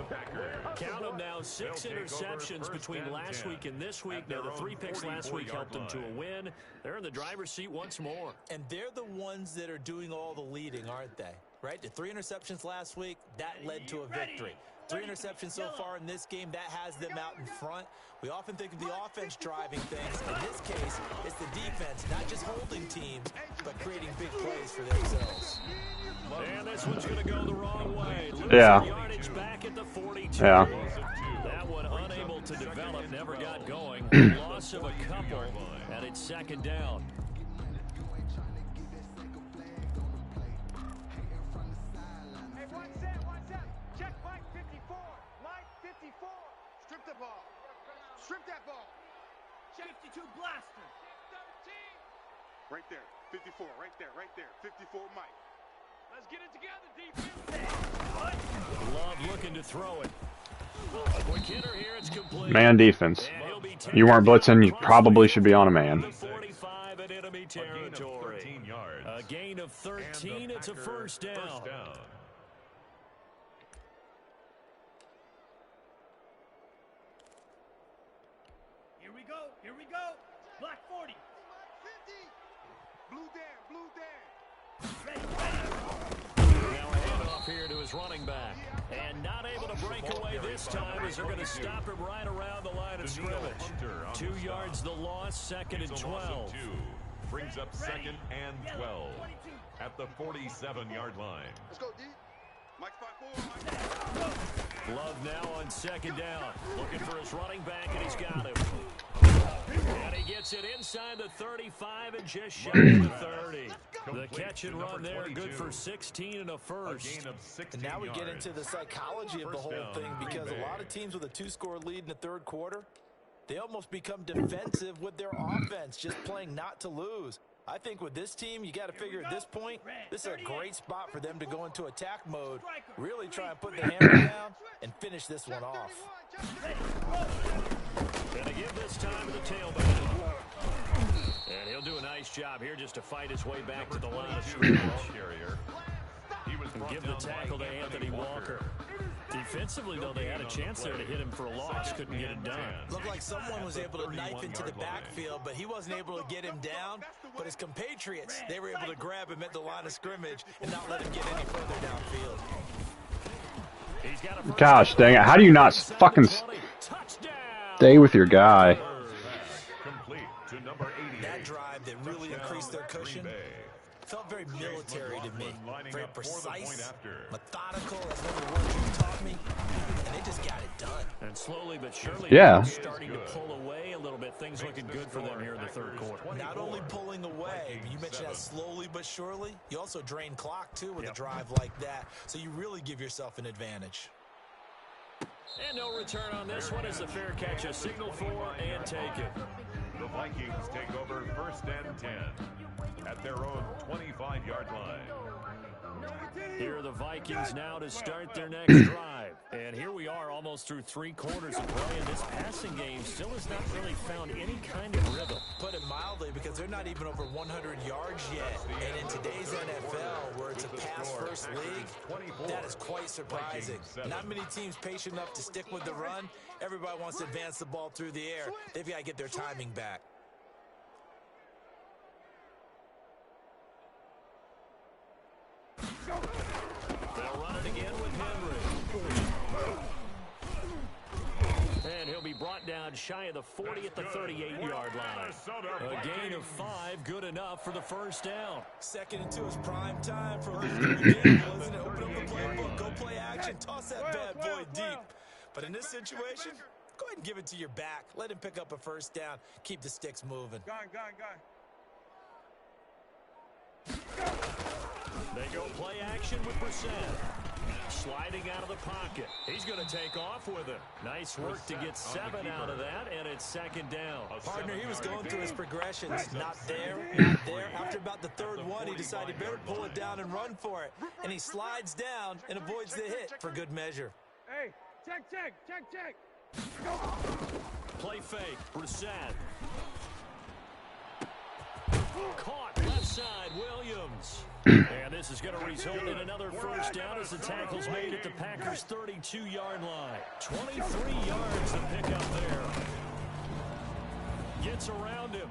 S2: Count them now, 6 interceptions between last week and this week. Now, the 3 picks last week helped them to a win. They're in the driver's seat once more.
S3: And they're the ones that are doing all the leading, aren't they? Right? The 3 interceptions last week, that led to a victory. 3 interceptions so far in this game, that has them out in front. We often think of the offense driving things. In this case, it's the defense, not just holding teams, but creating big plays for themselves.
S2: And this one's going to go the wrong way.
S1: Yeah.
S2: Yardage back at the 42.
S1: Yeah.
S2: That one unable to develop, never got going. Loss of a couple, and it's 2nd down.
S5: Hey, one set. Check Mike 54. Mike 54. Strip the ball. Strip that ball. 52 blaster. 13.
S6: Right there. 54. Right there. 54 Mike.
S5: Let's get it together, defense.
S2: Love looking to throw it. Quick hitter here, it's complete.
S1: Man defense. You weren't blitzing, you probably should be on a man.
S2: 45 at enemy territory. A gain of 13, it's a 1st down.
S5: Here we go. Black 40. 50. Blue Dan.
S2: Now a handoff here to his his running back. And not able to break away this time as they're going to stop him right around the line of scrimmage. 2 yards the loss, second and 12.
S4: Brings up second and 12 at the 47-yard line.
S5: Let's go, D. Mike spot 4. Mike.
S2: Love now on second down. Looking for his running back, and he's got him. And he gets it inside the 35 and just shy of the 30. The catch and run there, good for 16 and a first.
S3: And now we get into the psychology of the whole thing, because a lot of teams with a 2-score lead in the third quarter, they almost become defensive with their offense, just playing not to lose. I think with this team, you got to figure at this point, this is a great spot for them to go into attack mode, really try and put the hammer down and finish this one off.
S2: Gonna give this time to the tailback. And he'll do a nice job here just to fight his way back to the line of scrimmage. And give the tackle to Anthony Walker. Defensively, though, they had a chance there to hit him for a loss. Couldn't get it done.
S3: Looked like someone was able to knife into the backfield, but he wasn't able to get him down. But his compatriots, they were able to grab him at the line of scrimmage and not let him get any further downfield.
S1: Gosh dang it. How do you not fucking stay with your guy?
S3: That drive that really increased their cushion felt very military to me. Very precise, methodical, as one of the words you taught me. And they just got it done.
S2: And slowly but surely, starting to pull away a little bit. Things looking good for them here in the third quarter.
S3: Not only pulling away, you mentioned that slowly but surely. You also drain clock, too, with a drive like that. So you really give yourself an advantage.
S2: And no return on this one as the fair catch, a signal for and take it.
S4: The Vikings take over first and 10 at their own 25-yard line.
S2: Here are the Vikings now to start their next drive. And here we are almost through 3 quarters of play, and this passing game still has not really found any kind of rhythm.
S3: Put it mildly, because they're not even over 100 yards yet. And in today's NFL, where it's a pass-first league, that is quite surprising. Not many teams patient enough to stick with the run. Everybody wants to advance the ball through the air. They've got to get their timing back.
S2: They'll run it again with Henry. And he'll be brought down shy of the 40 at the 38-yard line. A gain of 5, good enough for the first down.
S3: Second and 2 is prime time for a legitimate gamble, isn't it? Open up the playbook, go play action, toss that bad boy deep. But in this situation, go ahead and give it to your back. Let him pick up a first down. Keep the sticks moving.
S2: They go play action with Brissett. Sliding out of the pocket. He's going to take off with it. Nice work to get 7 out of that, and it's second down.
S3: Partner, he was going through his progressions. Not there, not there. After about the third one, he decided he better pull it down and run for it. And he slides down and avoids the hit for good measure.
S6: Hey, check.
S2: Play fake. Brissett. Caught left side, Williams. And this is going to result in another first down as the tackle's made at the Packers' 32-yard line. 23 yards to pick up there. Gets around him.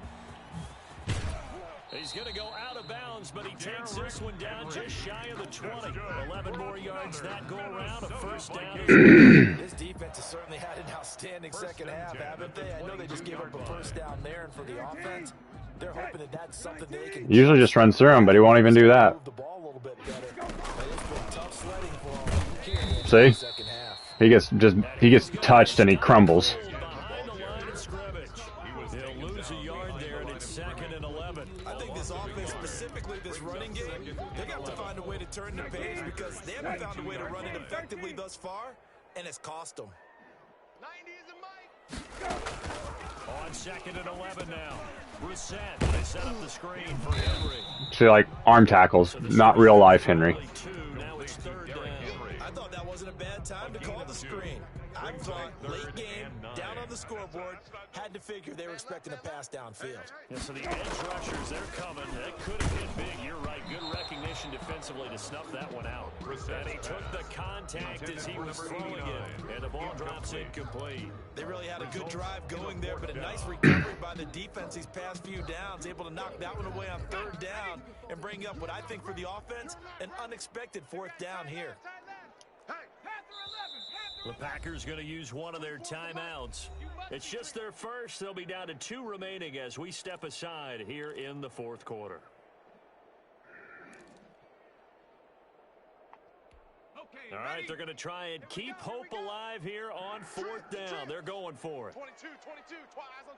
S2: He's going to go out of bounds, but he takes this one down just shy of the 20. 11 more yards that go around, a first down.
S3: This defense has certainly had an outstanding second half, haven't they? I know they just gave up a first down there, and for the offense, they're hoping that that's something they can
S1: usually just runs through him, but he won't even do that.
S3: move the ball a little bit better. But it's been tough sledding for him here in the
S1: See?
S3: second half.
S1: He gets touched and he crumbles.
S2: Behind the line of scrimmage. He'll lose a yard there, and it's second and 11.
S3: I think this offense, specifically this running game, they got to find a way to turn the page, because they haven't found a way to run it effectively thus far, and it's cost them.
S5: 90 is a mic.
S2: On second and 11 now. Brissett, they set up the screen for Henry.
S1: See, like arm tackles, not real life Henry.
S2: Now it's third down.
S3: I thought that wasn't a bad time to call the screen. I thought late game, down on the scoreboard, had to figure they were expecting a pass downfield.
S2: Yeah, so the edge rushers, they're coming. That could have been big. You're right. Good recognition defensively to snuff that one out. And he took the contact as he was throwing it. And the ball drops incomplete.
S3: They really had a good drive going there, but a nice recovery by the defense these past few downs, able to knock that one away on third down and bring up what I think for the offense, an unexpected fourth down here.
S2: The Packers going to use one of their timeouts. It's just their first. They'll be down to 2 remaining as we step aside here in the fourth quarter. All right, they're going to try and keep hope alive here on 4th down. They're going for it.
S5: 22, eyes on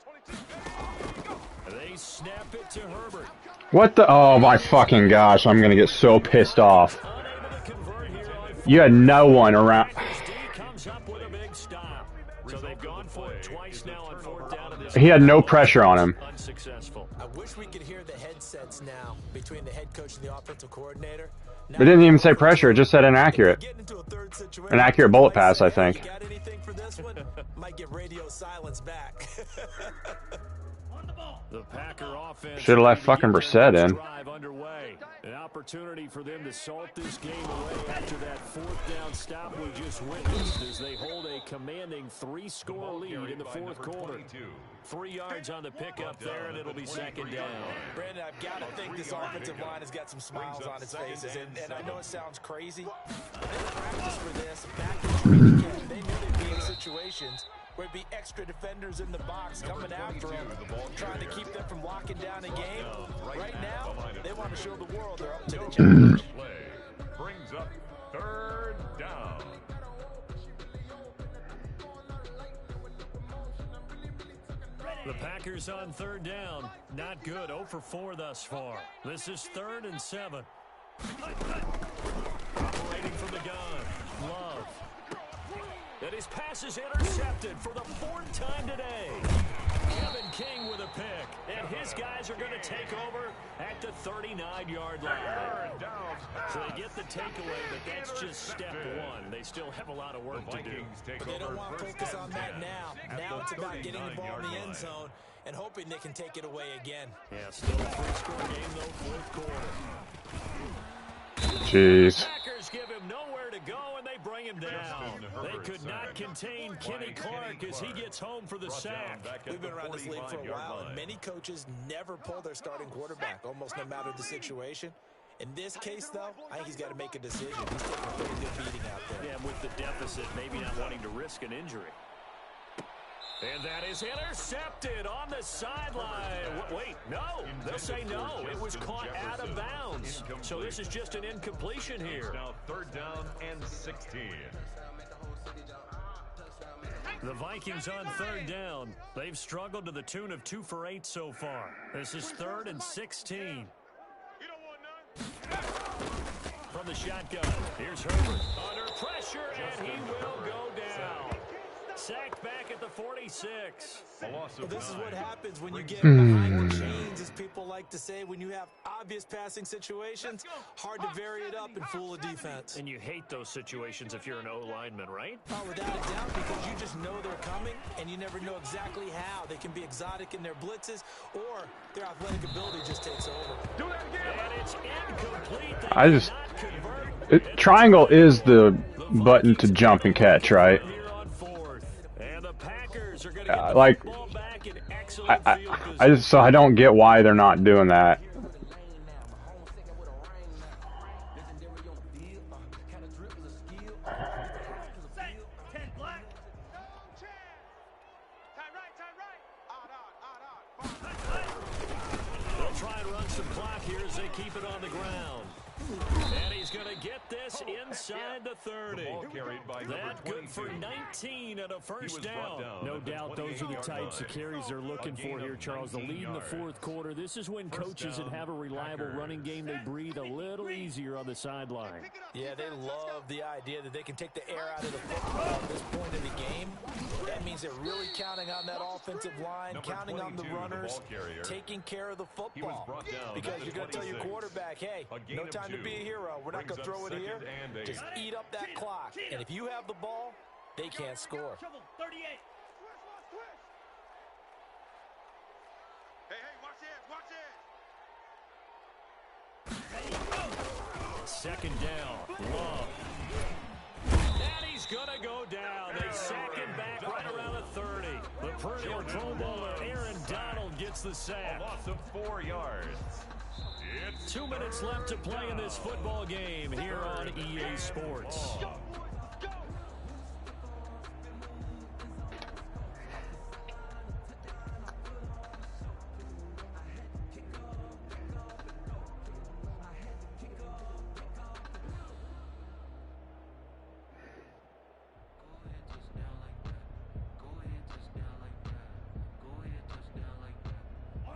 S5: 22.
S2: They snap it to Herbert.
S1: What the? Oh my fucking gosh! I'm gonna get so pissed off.
S2: Unable to convert here on 4th.
S1: You had no one around.
S2: D comes up with a big stop. So they've gone for it twice now on 4th down. And this
S1: He had no pressure on him.
S2: Unsuccessful.
S3: I wish we could hear the headsets now between the head coach and the offensive coordinator.
S1: It didn't even say pressure. It just said inaccurate.
S3: Getting into a third situation.
S1: An accurate bullet pass, I think.
S3: You got anything for this one? Might get radio silence back.
S2: The Packer offense
S1: Should have left fucking Brissett in.
S2: drive underway. An opportunity for them to salt this game away after that 4th down stop we just witnessed as they hold a commanding 3-score lead in the 4th quarter. 3 yards on the pickup there, and it'll be 2nd down.
S3: Brandon, I've got to think this offensive line has got some smiles on its faces, and I know it sounds crazy. They practiced for this back in training camp. They knew they'd be in situations where it'd be extra defenders in the box coming after them, trying to keep them from locking down a game. Right now, they want to show the world they're up to the challenge.
S4: Play brings up 3rd down.
S2: The Packers on 3rd down. Not good. 0 for 4 thus far. This is 3rd and 7. Operating from the gun. Love. And his pass is intercepted for the 4th time today. Kevin King with a pick. And his guys are going to take over at the 39-yard line. So they get the takeaway, but that's just step 1. They still have a lot of work to do.
S3: But they don't want to focus on that now. Now it's about getting the ball in the end zone and hoping they can take it away again.
S2: Yeah, still a 3-score game, though, 4th quarter.
S1: Jeez.
S2: Packers give him nowhere to go, and they bring him down. They could not contain Kenny Clark as he gets home for the sack.
S3: We've been around this league for a while, and many coaches never pull their starting quarterback, almost no matter the situation. In this case, though, I think he's got to make a decision. He's taking a pretty good beating out there.
S2: Yeah, with the deficit, maybe not wanting to risk an injury. And that is intercepted on the sideline. Wait, no. They'll say no. It was caught out of bounds. So this is just an incompletion here.
S4: Now 3rd down and 16.
S2: The Vikings on 3rd down. They've struggled to the tune of 2 for 8 so far. This is 3rd and 16. From the shotgun, here's Herbert under pressure, and he will go down. Sacked back at the 46.
S3: Well, this is what happens when you get behind the chains, as people like to say. When you have obvious passing situations, hard to vary it up and fool a defense.
S2: And you hate those situations if you're an O-lineman, right?
S3: Oh, without a doubt, because you just know they're coming, and you never know exactly how. They can be exotic in their blitzes, or their athletic ability just takes over.
S2: Do that again. And it's incomplete.
S1: I just... triangle is the button to jump and catch, right? Like, I just, so I don't get why they're not doing that.
S2: They'll try and run some clock here as they keep it on the ground. And he's going to get this inside the 30. That good for 19 and a first down.
S7: No doubt those are the types of carries they're looking for here, Charles. The lead in the 4th quarter. This is when coaches that have a reliable running game, they breathe a little easier on the sideline.
S3: Yeah, they love the idea that they can take the air out of the football at this point in the game. That means they're really counting on that offensive line, counting on the runners, taking care of the football. Because you're going to tell your quarterback, hey, no time to be a hero. We're not going to throw it here. Just eat up that clock. And if you have the ball, they can't score.
S5: Hey, watch it,
S2: 2nd down. Love. And he's going to go down. They sack him back right around the 30. The perennial Pro Bowler Aaron Donald gets the sack.
S4: A loss of 4 yards.
S2: 2 minutes left to play in this football game here on EA Sports.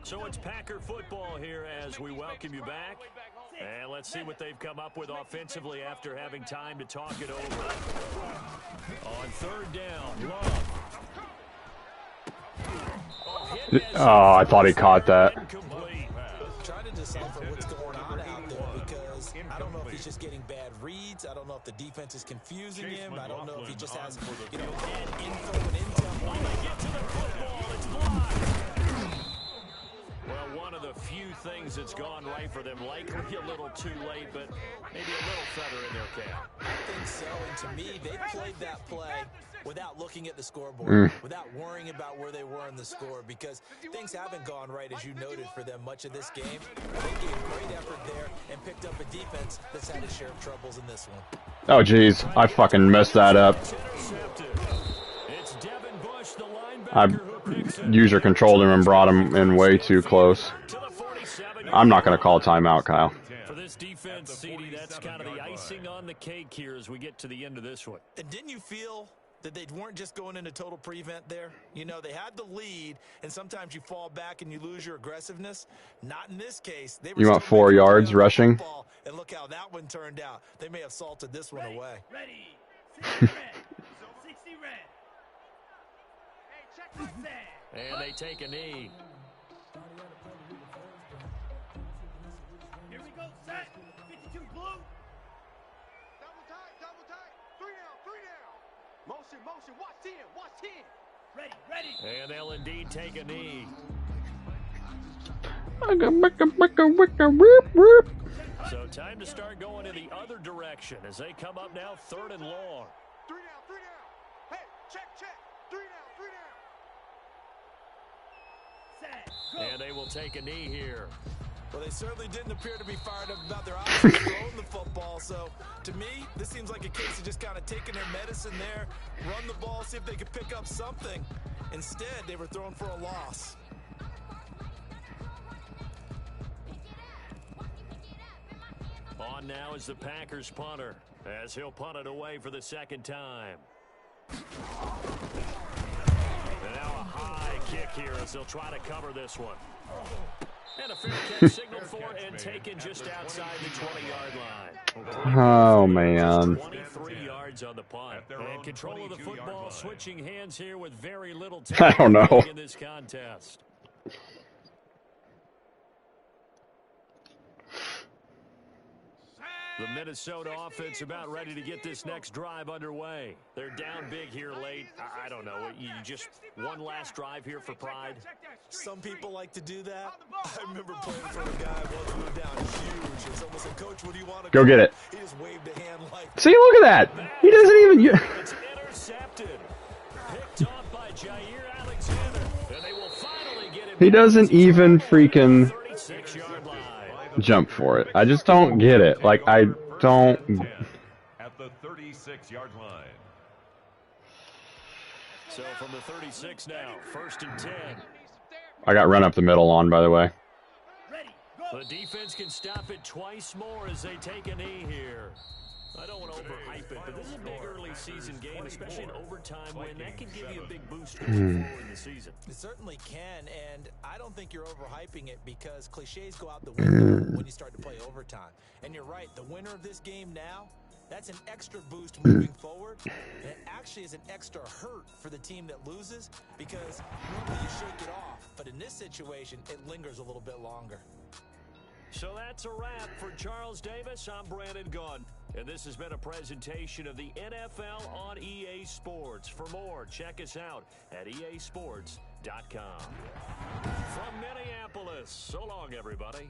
S2: So it's Packer football here as we welcome you back. And let's see what they've come up with offensively after having time to talk it over. On third down, Love.
S1: Oh, I thought he caught that.
S3: Trying to decipher what's going on out there because I don't know if he's just getting bad reads. I don't know if the defense is confusing him. I don't know if he just has, you know, info and intel.
S2: When they get to the football, it's blocked. Well, one of the few things that's gone right for them, likely a little too late, but maybe a little feather in their cap.
S3: I think so, and to me, they played that play without looking at the scoreboard, without worrying about where they were in the score, because things haven't gone right, as you noted, for them much of this game. They gave great effort there and picked up a defense that's had its share of troubles in this one.
S1: Oh, jeez. I fucking messed that up. I user controlled him and brought him in way too close. I'm not going to call timeout, Kyle.
S2: For this defense, CD, that's kind of the icing on the cake here as we get to the end of this one.
S3: And didn't you feel that they weren't just going into total prevent there? You know, they had the lead, and sometimes you fall back and you lose your aggressiveness. Not in this case. They were
S1: You want 4 yards rushing?
S3: And look how that one turned out. They may have salted this one away.
S8: Ready. 60 red. 60 red. Hey, check my stand.
S2: And they take a knee.
S8: Here we go, set. 52 blue.
S5: Double tight. 3 down. Motion, watch 10, watch 10.
S8: Ready.
S2: And they'll indeed take a knee. So time to start going in the other direction as they come up now 3rd and long.
S5: 3 down. Hey, check. 3 down.
S8: Set. Go.
S2: And they will take a knee here.
S3: Well, they certainly didn't appear to be fired up about their options throwing the football. So, to me, this seems like a case of just kind of taking their medicine there, run the ball, see if they could pick up something. Instead, they were throwing for a loss.
S2: On now is the Packers punter as he'll punt it away for the 2nd time. And now a high kick here as they'll try to cover this one. And a fair catch signaled for and taken just outside the 20-yard line.
S1: Oh, man.
S2: 23 yards on the punt. And control of the football switching hands here with very little
S1: I don't
S2: time
S1: know.
S2: in this contest. The Minnesota offense about ready to get this next drive underway. They're down big here late. I don't know. You just one last drive here for pride.
S3: Some people like to do that. I remember playing for a guy once we were down huge. And someone said, "Coach, what do you want to
S1: Go get it."
S3: He just waved a hand like.
S1: See, look at that. He doesn't even...
S2: It's intercepted. Picked off by Jair Alexander. And they will finally get him.
S1: He doesn't even freaking
S2: 36-yard line.
S1: jump for it. I just don't get it. Like, I don't...
S4: At the 36-yard line.
S2: So from the 36 now, 1st and 10.
S1: I got run up the middle on, by the way.
S8: Ready. Go.
S2: The defense can stop it twice more as they take a knee here. I don't want to overhype it, but this is a big early season game, especially an overtime win. That can give you a big boost moving forward in the season.
S3: It certainly can, and I don't think you're overhyping it because cliches go out the window when you start to play overtime. And you're right, the winner of this game now, that's an extra boost moving forward, and it actually is an extra hurt for the team that loses because normally you shake it off, but in this situation, it lingers a little bit longer.
S2: So that's a wrap for Charles Davis. I'm Brandon Gunn, and this has been a presentation of the NFL on EA Sports. For more, check us out at easports.com. From Minneapolis, so long, everybody.